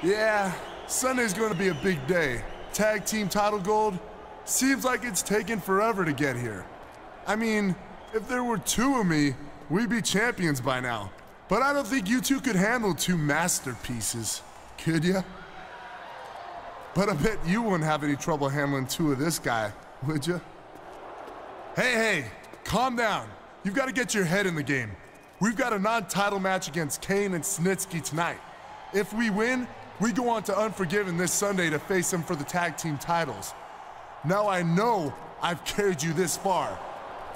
Yeah, Sunday's gonna be a big day. Tag team title gold. Seems like it's taken forever to get here. I mean, if there were two of me, we'd be champions by now. But I don't think you two could handle two masterpieces, could ya? But I bet you wouldn't have any trouble handling two of this guy, would ya? Hey, calm down. You've got to get your head in the game. We've got a non-title match against Kane and Snitsky tonight. If we win, we go on to Unforgiven this Sunday to face them for the tag team titles. Now I know I've carried you this far,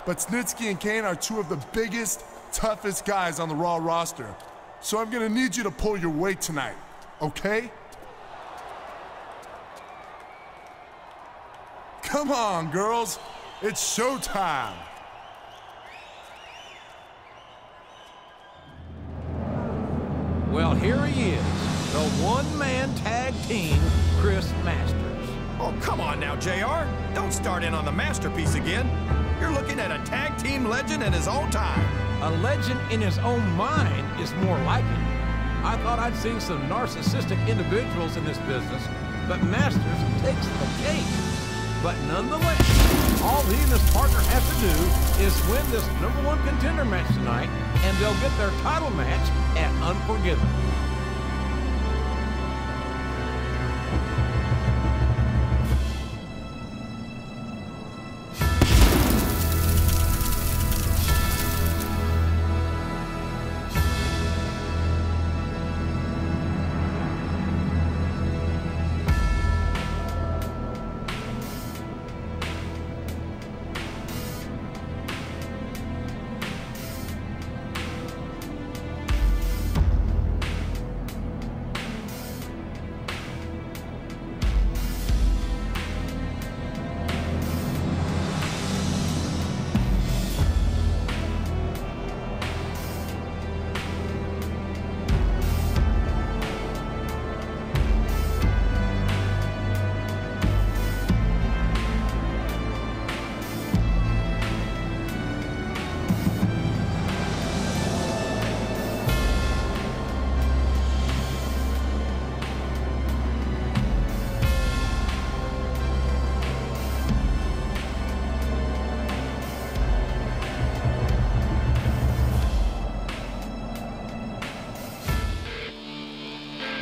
but Snitsky and Kane are two of the biggest, toughest guys on the Raw roster. So I'm gonna need you to pull your weight tonight, okay? Come on, girls. It's showtime. Well, here he is, the one-man tag team, Chris Masters. Oh, come on now, JR. Don't start in on the masterpiece again. You're looking at a tag team legend in his own time. A legend in his own mind is more like it. I thought I'd seen some narcissistic individuals in this business, but Masters takes the cake. But nonetheless, all he and his partner have to do is win this #1 contender match tonight, and they'll get their title match at Unforgiven.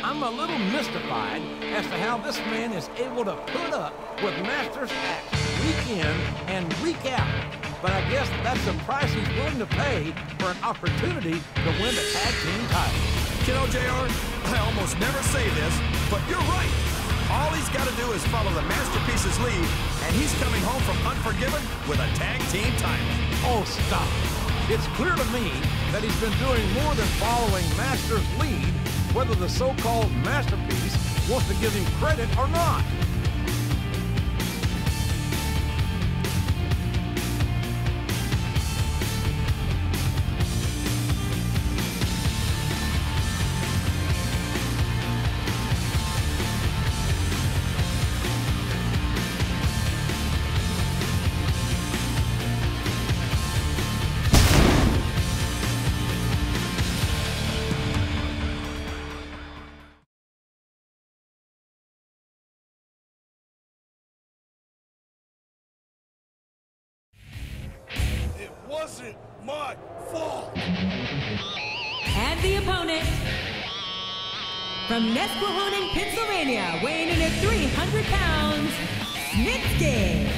I'm a little mystified as to how this man is able to put up with Masters acts week in and week out. But I guess that's the price he's willing to pay for an opportunity to win the tag team title. You know, JR, I almost never say this, but you're right. All he's got to do is follow the Masterpiece's lead, and he's coming home from Unforgiven with a tag team title. Oh, stop. It's clear to me that he's been doing more than following Masters' lead, whether the so-called Masterpiece wants to give him credit or not. Wasn't my fault. And the opponent, from Nesquehoning, Pennsylvania, weighing in at 300 pounds, Snitsky.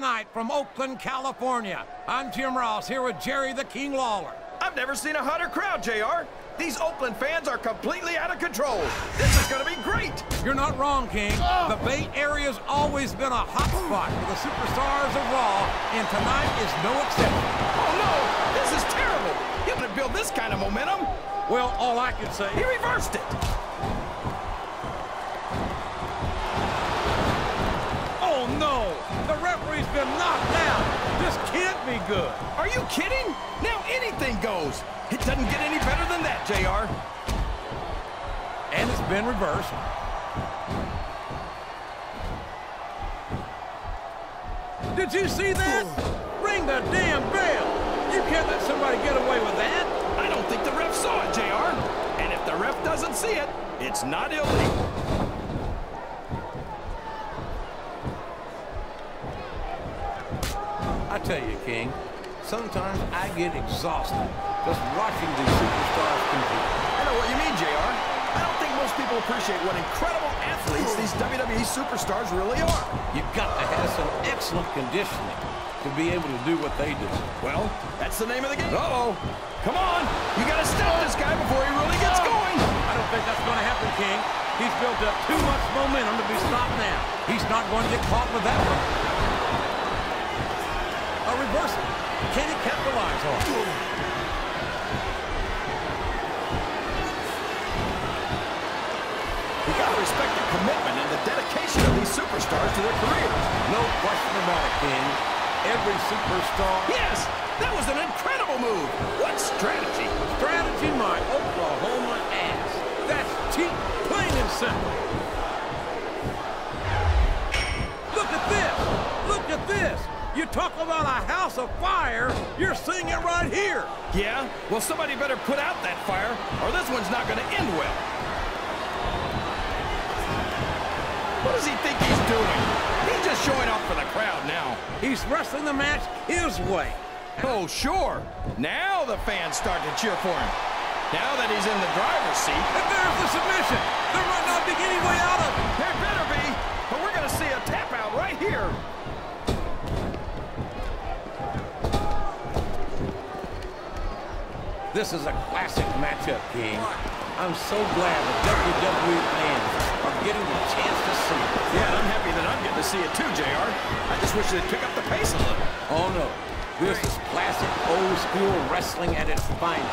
tonight from Oakland, California. I'm Jim Ross here with Jerry the King Lawler. I've never seen a hotter crowd, JR. These Oakland fans are completely out of control. This is going to be great. You're not wrong, King. The Bay Area's always been a hot spot for the superstars of Raw, and tonight is no exception. Oh, no. This is terrible. You didn't build this kind of momentum. Well, all I can say... He reversed it. Oh, no! The referee's been knocked out! This can't be good! Are you kidding? Now anything goes. It doesn't get any better than that, JR. And it's been reversed. Did you see that? Ring the damn bell! You can't let somebody get away with that! I don't think the ref saw it, JR. And if the ref doesn't see it, it's not illegal. I tell you, King, sometimes I get exhausted just watching these superstars compete. I know what you mean, JR. I don't think most people appreciate what incredible athletes these WWE superstars really are. You've got to have some excellent conditioning to be able to do what they do. Well, that's the name of the game. Uh-oh. Come on. You got to stop this guy before he really gets going. I don't think that's going to happen, King. He's built up too much momentum to be stopped now. He's not going to get caught with that one. A reversal. Can he capitalize on it? You got to respect the commitment and the dedication of these superstars to their careers. No question about it, King. Every superstar... Yes! That was an incredible move! What strategy? Strategy, my Oklahoma ass. That's cheap, plain and simple. Look at this! Look at this! You talk about a house of fire, you're seeing it right here! Yeah? Well, somebody better put out that fire, or this one's not going to end well. What does he think he's doing? He's just showing off for the crowd now. He's wrestling the match his way. Oh, sure. Now the fans start to cheer for him. Now that he's in the driver's seat. And there's the submission. There might not be any way out of it. There better be, but we're going to see a tap out right here. This is a classic matchup, King. I'm so glad the WWE fans are getting the chance to see it. Yeah, and I'm happy that I'm getting to see it too, JR. I just wish they'd pick up the pace a little. Oh, no. This is classic old-school wrestling at its finest.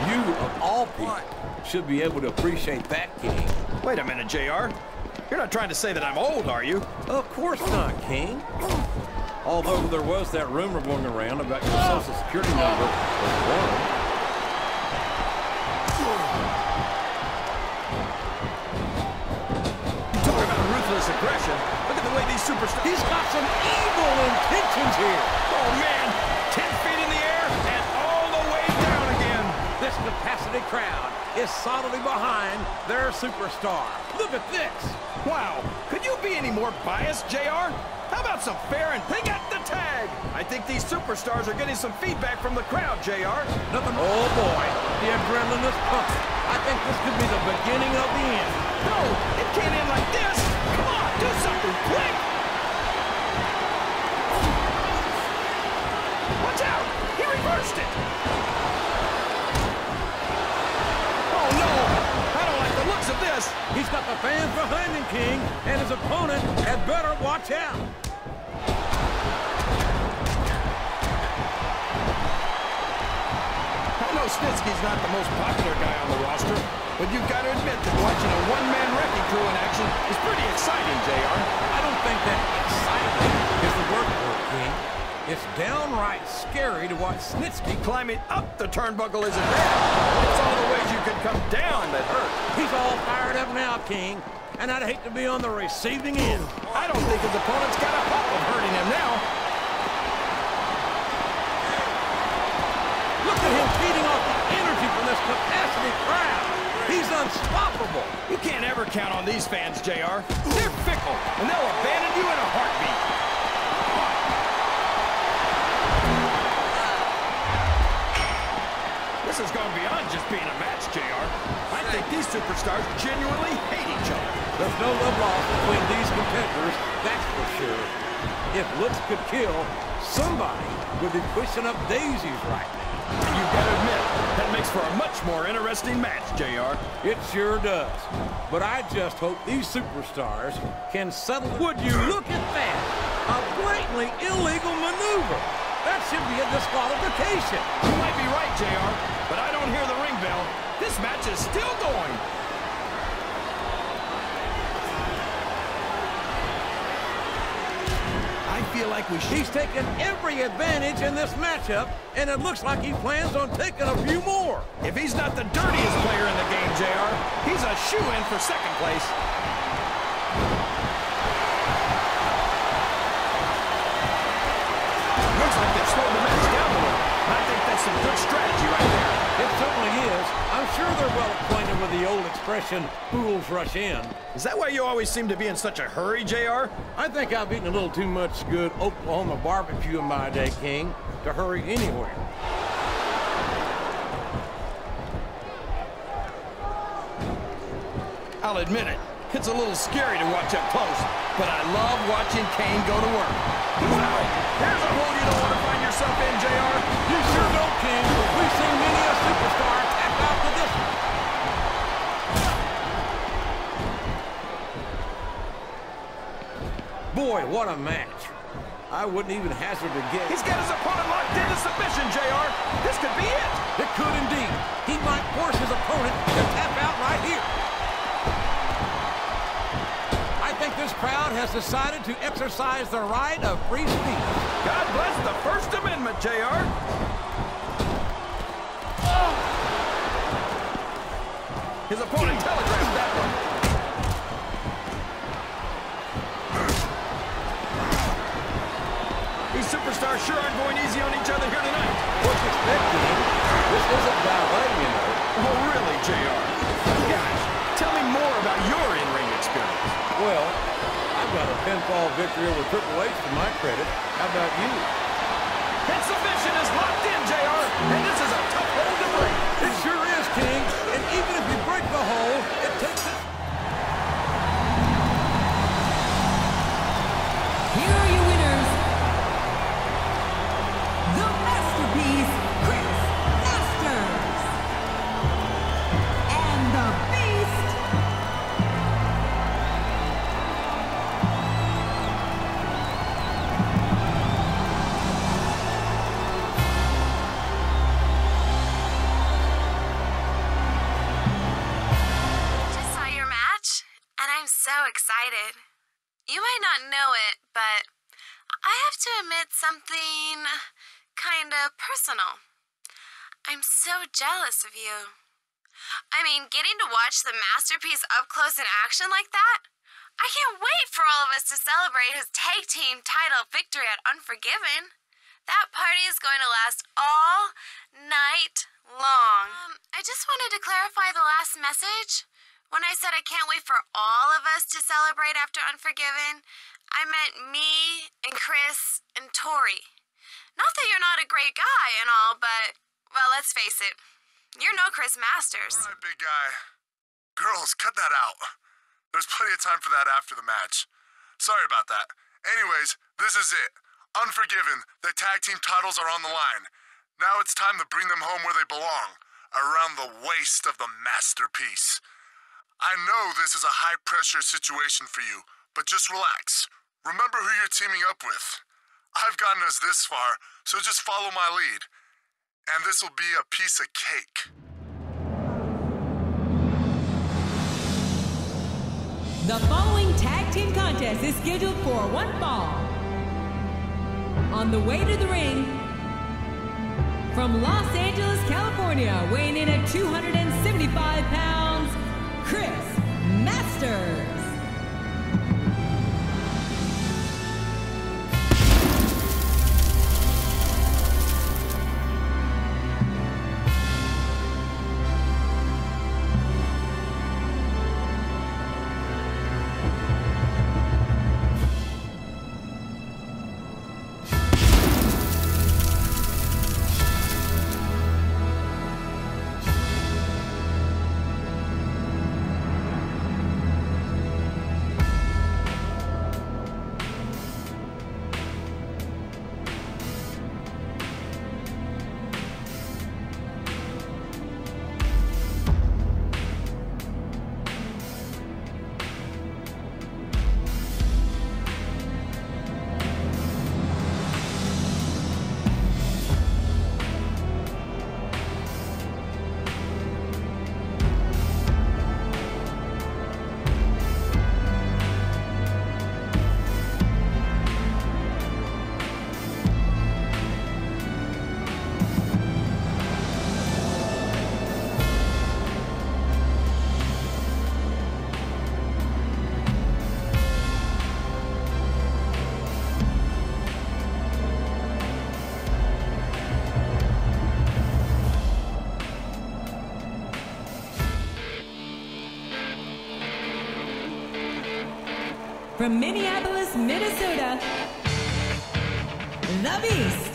You, of all people, should be able to appreciate that, King. Wait a minute, JR. You're not trying to say that I'm old, are you? Of course not, King. Although there was that rumor going around about your Social Security number was wrong. Aggression. Look at the way these superstars... He's got some evil intentions here. Oh, man. 10 feet in the air and all the way down again. This capacity crowd is solidly behind their superstar. Look at this. Wow. Could you be any more biased, JR? How about some fair and they got the tag? I think these superstars are getting some feedback from the crowd, JR. Nothing. Oh, boy. The adrenaline is pumping. I think this could be the beginning of the end. No, it can't end like this. Come on, do something quick. Watch out. He reversed it. Oh, no. I don't like the looks of this. He's got the fans behind him, King, and his opponent had better watch out. I know Snitsky's not the most popular guy on the roster, but you've got to admit that watching a one-man wrecking crew in action is pretty exciting, JR. I don't think that exciting is the word for it, King. It's downright scary to watch Snitsky climbing up the turnbuckle isn't bad. It's all the ways you can come down that hurt. He's all fired up now, King, and I'd hate to be on the receiving end. I don't think his opponent's got a hope of hurting him now. Look at him feeding off the energy from this capacity crowd. He's unstoppable. You can't ever count on these fans, JR. They're fickle, and they'll abandon you in a heartbeat. This has gone beyond just being a match, JR. I think these superstars genuinely hate each other. There's no love lost between these competitors, that's for sure. If looks could kill, somebody would be pushing up daisies right now. You've got to admit, that makes for a much more interesting match, JR. It sure does. But I just hope these superstars can settle. Would you look at that? A blatantly illegal maneuver. That should be a disqualification. You might be right, JR, but I don't hear the ring bell. This match is still going. I feel like we should... He's taken every advantage in this matchup, and it looks like he plans on taking a few more. If he's not the dirtiest player in the game, JR, he's a shoo-in for second place. Looks like they've slowed the match down a little. I think that's some good strategy right there. It certainly is. I'm sure they're well acquainted with the old expression, fools rush in. Is that why you always seem to be in such a hurry, JR? I think I've eaten a little too much good Oklahoma barbecue in my day, King, to hurry anywhere. I'll admit it. It's a little scary to watch up close, but I love watching Kane go to work. Wow! Here's a hole you don't want to find yourself in, JR. You sure don't, King. We've seen many a superstar tap out to this one. Boy, what a match. I wouldn't even hazard a guess. He's got his opponent locked into submission, JR. This could be it. It could indeed. He might force his opponent to tap out right here. I think this crowd has decided to exercise the right of free speech. God bless the First Amendment, JR. His opponent telegraphed that one. These superstars sure aren't going easy on each other here tonight. What's expected? This isn't ballet, you know. Oh, really, JR? Guys, tell me more about your in-ring experience. Well, I've got a pinfall victory over Triple H to my credit. How about you? That submission is locked in, JR, and this is a tough hold to break. It sure is, King. And even if you break the hole, it takes it. Here are your winners. The Masterpiece, Chris Masters. And the Beast, Just saw your match, and I'm so excited. You might not know it, but I have to admit something kinda personal. I'm so jealous of you. I mean, getting to watch the Masterpiece up close in action like that, I can't wait for all of us to celebrate his tag team title victory at Unforgiven. That party is going to last all night long. I just wanted to clarify the last message. When I said I can't wait for all of us to celebrate after Unforgiven, I meant me and Chris and Tori. Not that you're not a great guy and all, but, well, let's face it. You're no Chris Masters. All right, big guy. Girls, cut that out. There's plenty of time for that after the match. Sorry about that. Anyways, this is it. Unforgiven, the tag team titles are on the line. Now it's time to bring them home where they belong, around the waist of the Masterpiece. I know this is a high-pressure situation for you, but just relax. Remember who you're teaming up with. I've gotten us this far, so just follow my lead. And this will be a piece of cake. the following tag team contest is scheduled for one fall. On the way to the ring, from Los Angeles, California, weighing in at 275 pounds, Chris Masters. from Minneapolis, Minnesota, The Beast.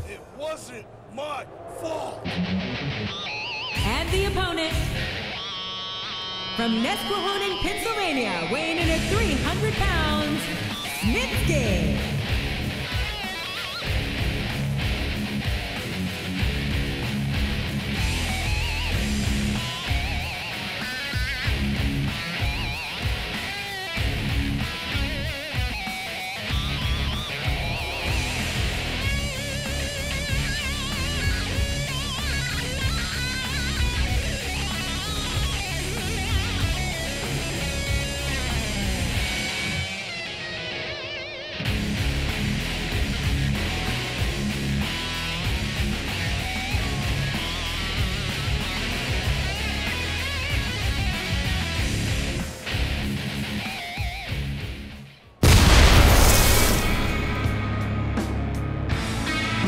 It wasn't my fault. And the opponent, from Nesquehoning, Pennsylvania, weighing in at 300 pounds, Snitsky.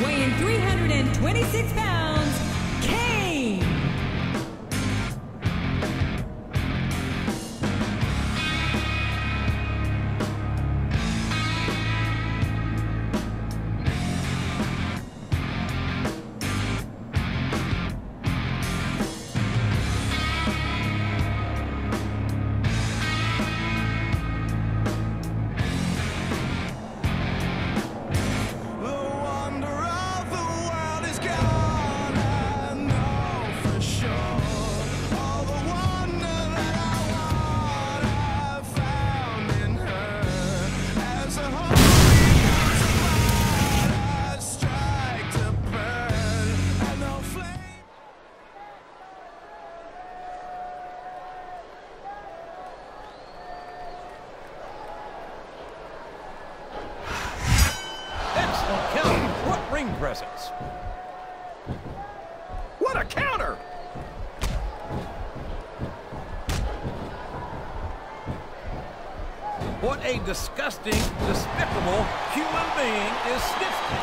Weighing 326 pounds, Kane. Ring presence. What a counter! What a disgusting, despicable human being is Snitsky.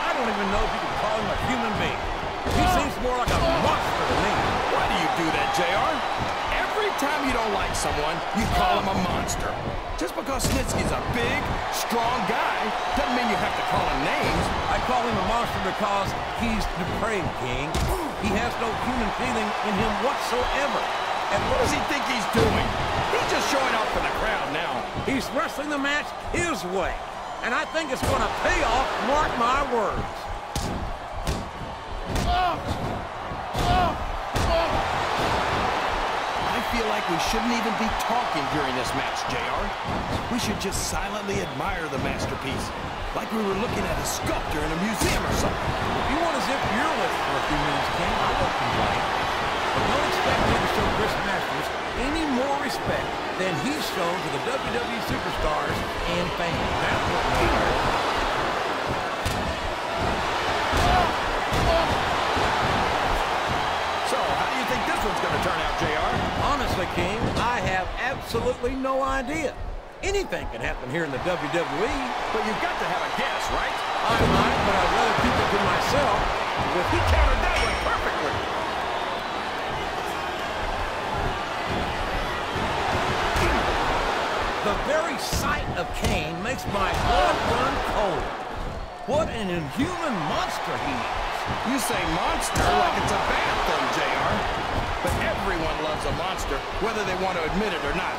I don't even know if you can call him a human being. He seems more like a monster to me. Why do you do that, JR? Every time you don't like someone, you call him a monster. Just because Snitsky's a big, strong guy doesn't mean you have to call him names. I call him a monster because he's depraved, King. He has no human feeling in him whatsoever. And what does he think he's doing? He's just showing off for the crowd now. He's wrestling the match his way. And I think it's going to pay off, mark my words. I feel like we shouldn't even be talking during this match, JR. We should just silently admire the masterpiece, like we were looking at a sculpture in a museum or something. If you want to zip your lip for a few minutes, King, I won't complain. But don't expect me to show Chris Masters any more respect than he's shown to the WWE superstars and fans. That's what matters. So, how do you think this one's going to turn out, JR? Honestly, King, I have absolutely no idea. Anything can happen here in the WWE. But you've got to have a guess, right? I might, but I'd rather keep it to myself. Well, he countered that one perfectly. The very sight of Kane makes my blood run cold. What an inhuman monster he is. You say monster like it's a bad thing, JR. But everyone loves a monster, whether they want to admit it or not.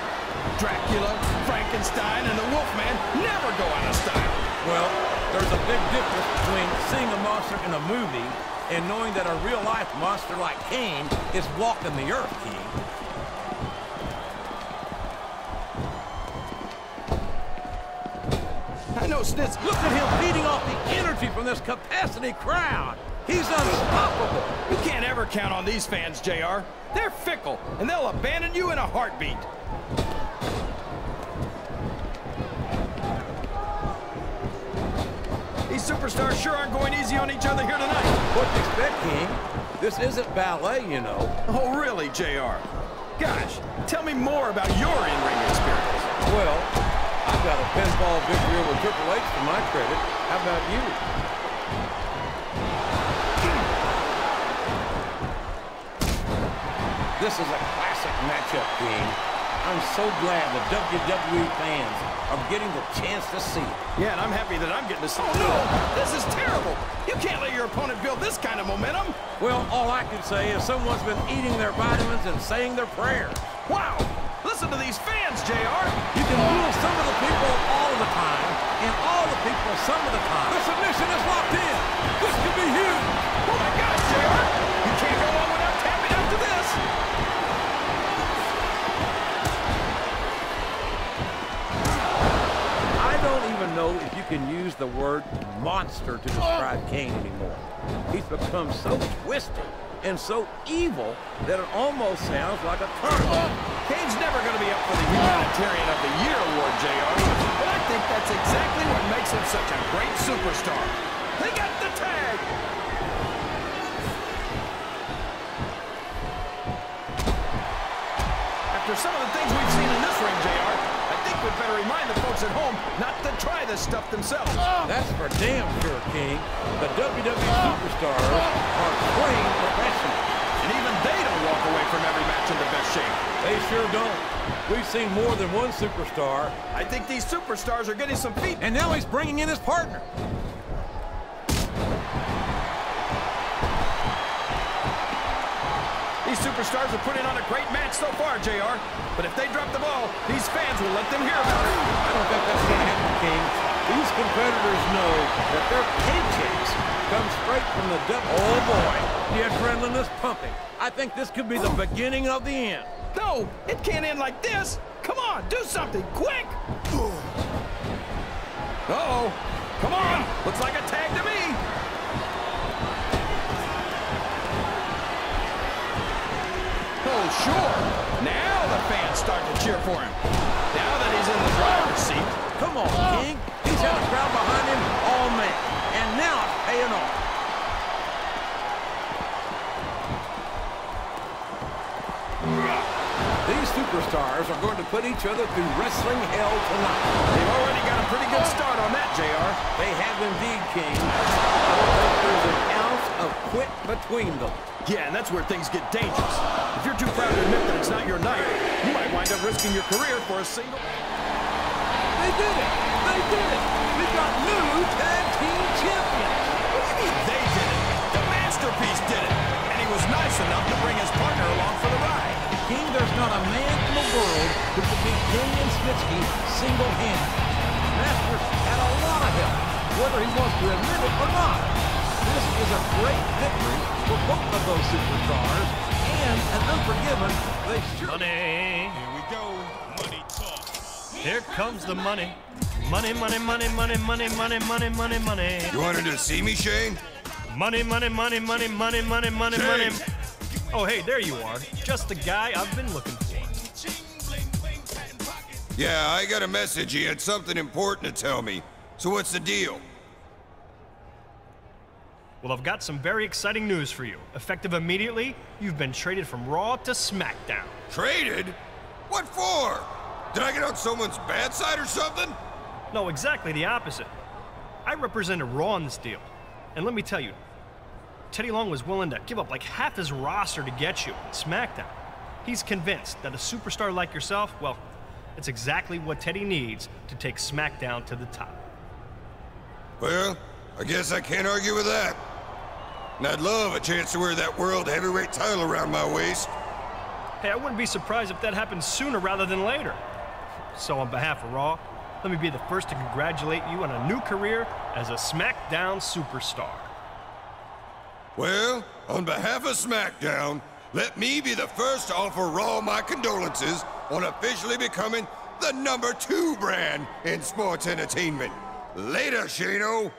Dracula, Frankenstein, and the Wolfman never go out of style. Well, there's a big difference between seeing a monster in a movie and knowing that a real-life monster like Kane is walking the earth, King. I know, Snitz. Look at him feeding off the energy from this capacity crowd. He's unstoppable. You can't ever count on these fans, JR. They're fickle, and they'll abandon you in a heartbeat. These superstars sure aren't going easy on each other here tonight. What do you expect, King? This isn't ballet, you know. Oh, really, JR? Gosh, tell me more about your in-ring experience. Well, I've got a pinfall victory over Triple H to my credit. How about you? This is a classic matchup, King. I'm so glad the WWE fans are getting the chance to see it. Yeah, and I'm happy that I'm getting to see it. Oh, no! This is terrible! You can't let your opponent build this kind of momentum! Well, all I can say is someone's been eating their vitamins and saying their prayers. Wow! Listen to these fans, JR! You can rule some of the people all of the time, and all the people some of the time. The submission is locked in! This could be huge! Oh my gosh, JR! You can't go on without tapping after this! I don't even know if you can use the word monster to describe Kane anymore. He's become so twisted and so evil that it almost sounds like a carnival. Kane's never going to be up for the Humanitarian of the Year award, JR. But I think that's exactly what makes him such a great superstar. They got the tag! After some of the things we've seen in this ring, JR, I think we'd better remind the folks at home not to try this stuff themselves. That's for damn sure, King. The WWE superstars are trained professionals. And even they don't walk away from every match in the best shape. They sure don't. We've seen more than one superstar. I think these superstars are getting some feet. And now he's bringing in his partner. These superstars are putting on a great match so far, JR. But if they drop the ball, these fans will let them hear about it. I don't think that's going to happen, King. These competitors know that their paychecks come straight from the Oh, boy. The adrenaline is pumping. I think this could be the beginning of the end. No, it can't end like this. Come on, do something, quick! Uh-oh. Come on, looks like a tag to me. Oh, sure. Now the fans start to cheer for him. Now that he's in the driver's seat. Come on, King. He's had a crowd behind him all match. And now it's paying off. These superstars are going to put each other through wrestling hell tonight. They've already got a pretty good start on that, JR. They have indeed, King. I don't think there's an ounce of quit between them. Yeah, and that's where things get dangerous. If you're too proud to admit that it's not your night, you might wind up risking your career for a single... They did it! They did it! We got new tag team champions! What do you mean they did it? The Masterpiece did it! And he was nice enough to bring his partner along for the ride. King, there's not a man in the world who could beat Damian Snitsky single-handed. Masters had a lot of help, whether he wants to admit it or not. This is a great victory for both of those superstars, and an unforgiven, they sure... Money. Here we go. Money talk. Here comes the money. Money, money, money, money, money, money, money, money, money. You wanted to see me, Shane? Money, money, money, money, money, money, money, money. Oh, hey, there you are. Just the guy I've been looking for. Yeah, I got a message. He had something important to tell me. So what's the deal? Well, I've got some very exciting news for you. Effective immediately, you've been traded from Raw to SmackDown. Traded? What for? Did I get on someone's bad side or something? No, exactly the opposite. I represented Raw in this deal. And let me tell you, Teddy Long was willing to give up like half his roster to get you in SmackDown. He's convinced that a superstar like yourself, well, it's exactly what Teddy needs to take SmackDown to the top. Well, I guess I can't argue with that. And I'd love a chance to wear that World Heavyweight title around my waist. Hey, I wouldn't be surprised if that happened sooner rather than later. So on behalf of Raw, let me be the first to congratulate you on a new career as a SmackDown superstar. Well, on behalf of SmackDown, let me be the first to offer Raw my condolences on officially becoming the #2 brand in sports entertainment. Later, Shano.